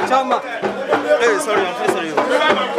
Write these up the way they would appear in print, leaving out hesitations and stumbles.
Chama. Hey, sorry, I'm sorry.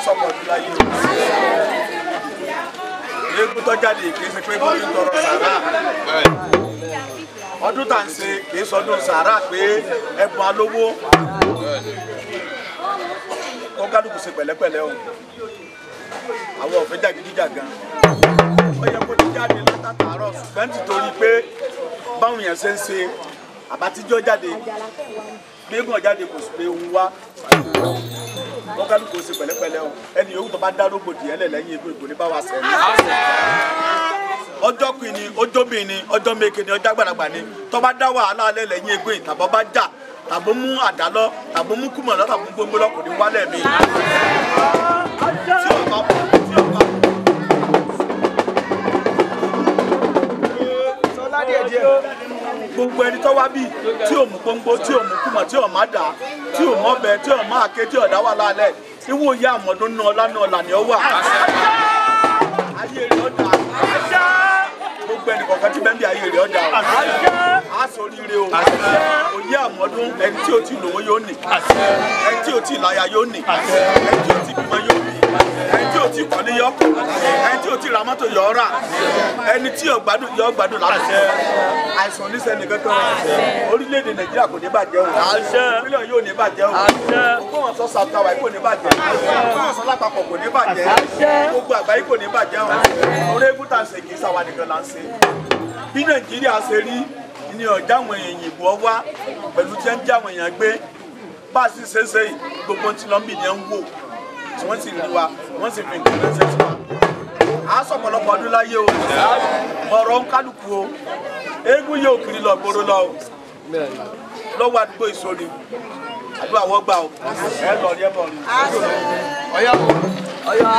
sọ̀pọ̀ ọdún láyé o. Eégún tó jáde kì í ṣe pé eégún tó ń tọrọ sàrà. Ọdún tá à ń ṣe kì í sọdún sàrà pé ẹ̀bùn alówó. Kó kálukú ṣe pẹ̀lẹ́pẹ̀lẹ́ o. Àwọn ọ̀fẹ́ jàgídíjàgan. Ó yẹ kó ti jáde látàtàárọ̀ ṣùgbọ́n nítorí pé báwọn èèyàn ṣe ń ṣe àbátíjọ́ jáde bí eégún ọ̀jáde kò sí pé òun wá. Wọ́n kálukú ṣe pẹ̀lẹ́pẹ̀lẹ́ o. Ẹni yòówù tó bá dá rógbòdì ẹlẹ̀ lẹ́yìn eégún ìgbò ní bá wa sẹ́ni. Ọjọ́ pin ni, ọjọ́ bìn ni, ọjọ́ meke ni, ọjọ́ àgbàlagbà ni. Tó bá dá wàhálà alẹ́ lẹ́yìn eégún ìtàbọ̀ bá jà tàbó mú àdá lọ tàbó mú kùmọ̀ lọ tàbó gbogbo lọ kò ní wálẹ̀ mi. Gbogbo ẹni tó wá bí tí ò mú gbogbo tí ò mú kùmọ̀ tí ò má dà tí ò mọ́ bẹ tí ò má ké tí ò dá wà lálẹ́ ìwò ìyá àmọ́dún náà là ní ọ wà. Ayé rẹ̀ ọ̀dà gbogbo ẹnì kọ̀ọ̀kan tí bẹ́ẹ̀ bí ayé rẹ̀ ọ̀dà á sọ oríire o. Òye àmọ́dún ẹni tí ò tí lówó yóò nì ẹni tí ò tí láya yóò nì ẹni tí ò tí bímọ yóò nì ẹni tí ò tí kọ́lé yọ kọ́ ẹni tí ò tí ra mọ́tò yọ ọ́ rà ẹni tí yọ gbádùn láti àìsàn oníṣẹ́ni kankan orílẹ̀-èdè Nàìjíríà kò ní bàjẹ́ o mílíọ̀nù yóò ní bàjẹ́ o gbogbo wọn sọ South Tower kò ní bàjẹ́ gbogbo wọn sọ lápapọ̀ kò ní bàjẹ́ gbogbo àgbáyé kò ní bàjẹ́ o orí eégún tá à ń ṣe kì í sáwa nìkan là ń ṣe bí Nàìjíríà ṣe rí ní ọjà àwọn èèyàn ìbò wá pẹ̀lú tí wọ́n ń já àwọn èèyàn gbé bá a sì ṣe é ṣe gbogbo tí lọ́nbì ni ẹ̀ ń wò tí wọ́n sì rí wa wọ́n sì fi nǹkan ránṣẹ́ sí wa. A sọ ọ̀pọ̀lọpọ̀ ọdún láyé o ọ̀rọ̀ ń kálukú o eégún yóò kiri lọ gbòòrò lọ o lọ́wọ́ àdúgbò ìsọ̀rí àdúrà wọ́n gbà o ẹ lọ rí ẹ bọ̀ rí. Ọ̀yá ọ̀yá.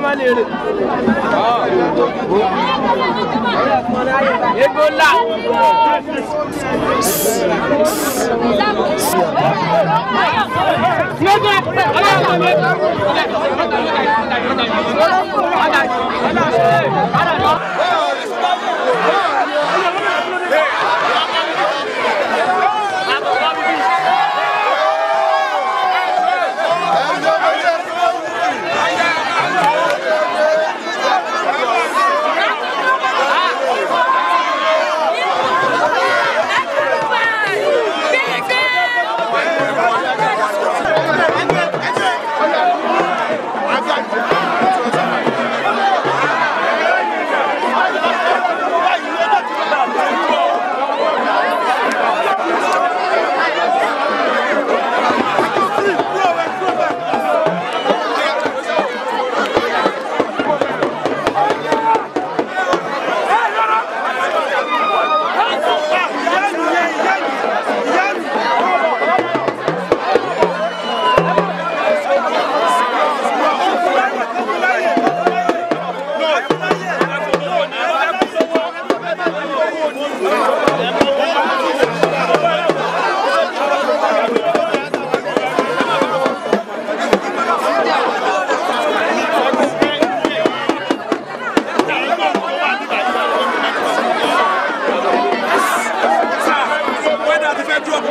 má lè rè. Ebola. Where does the federal go?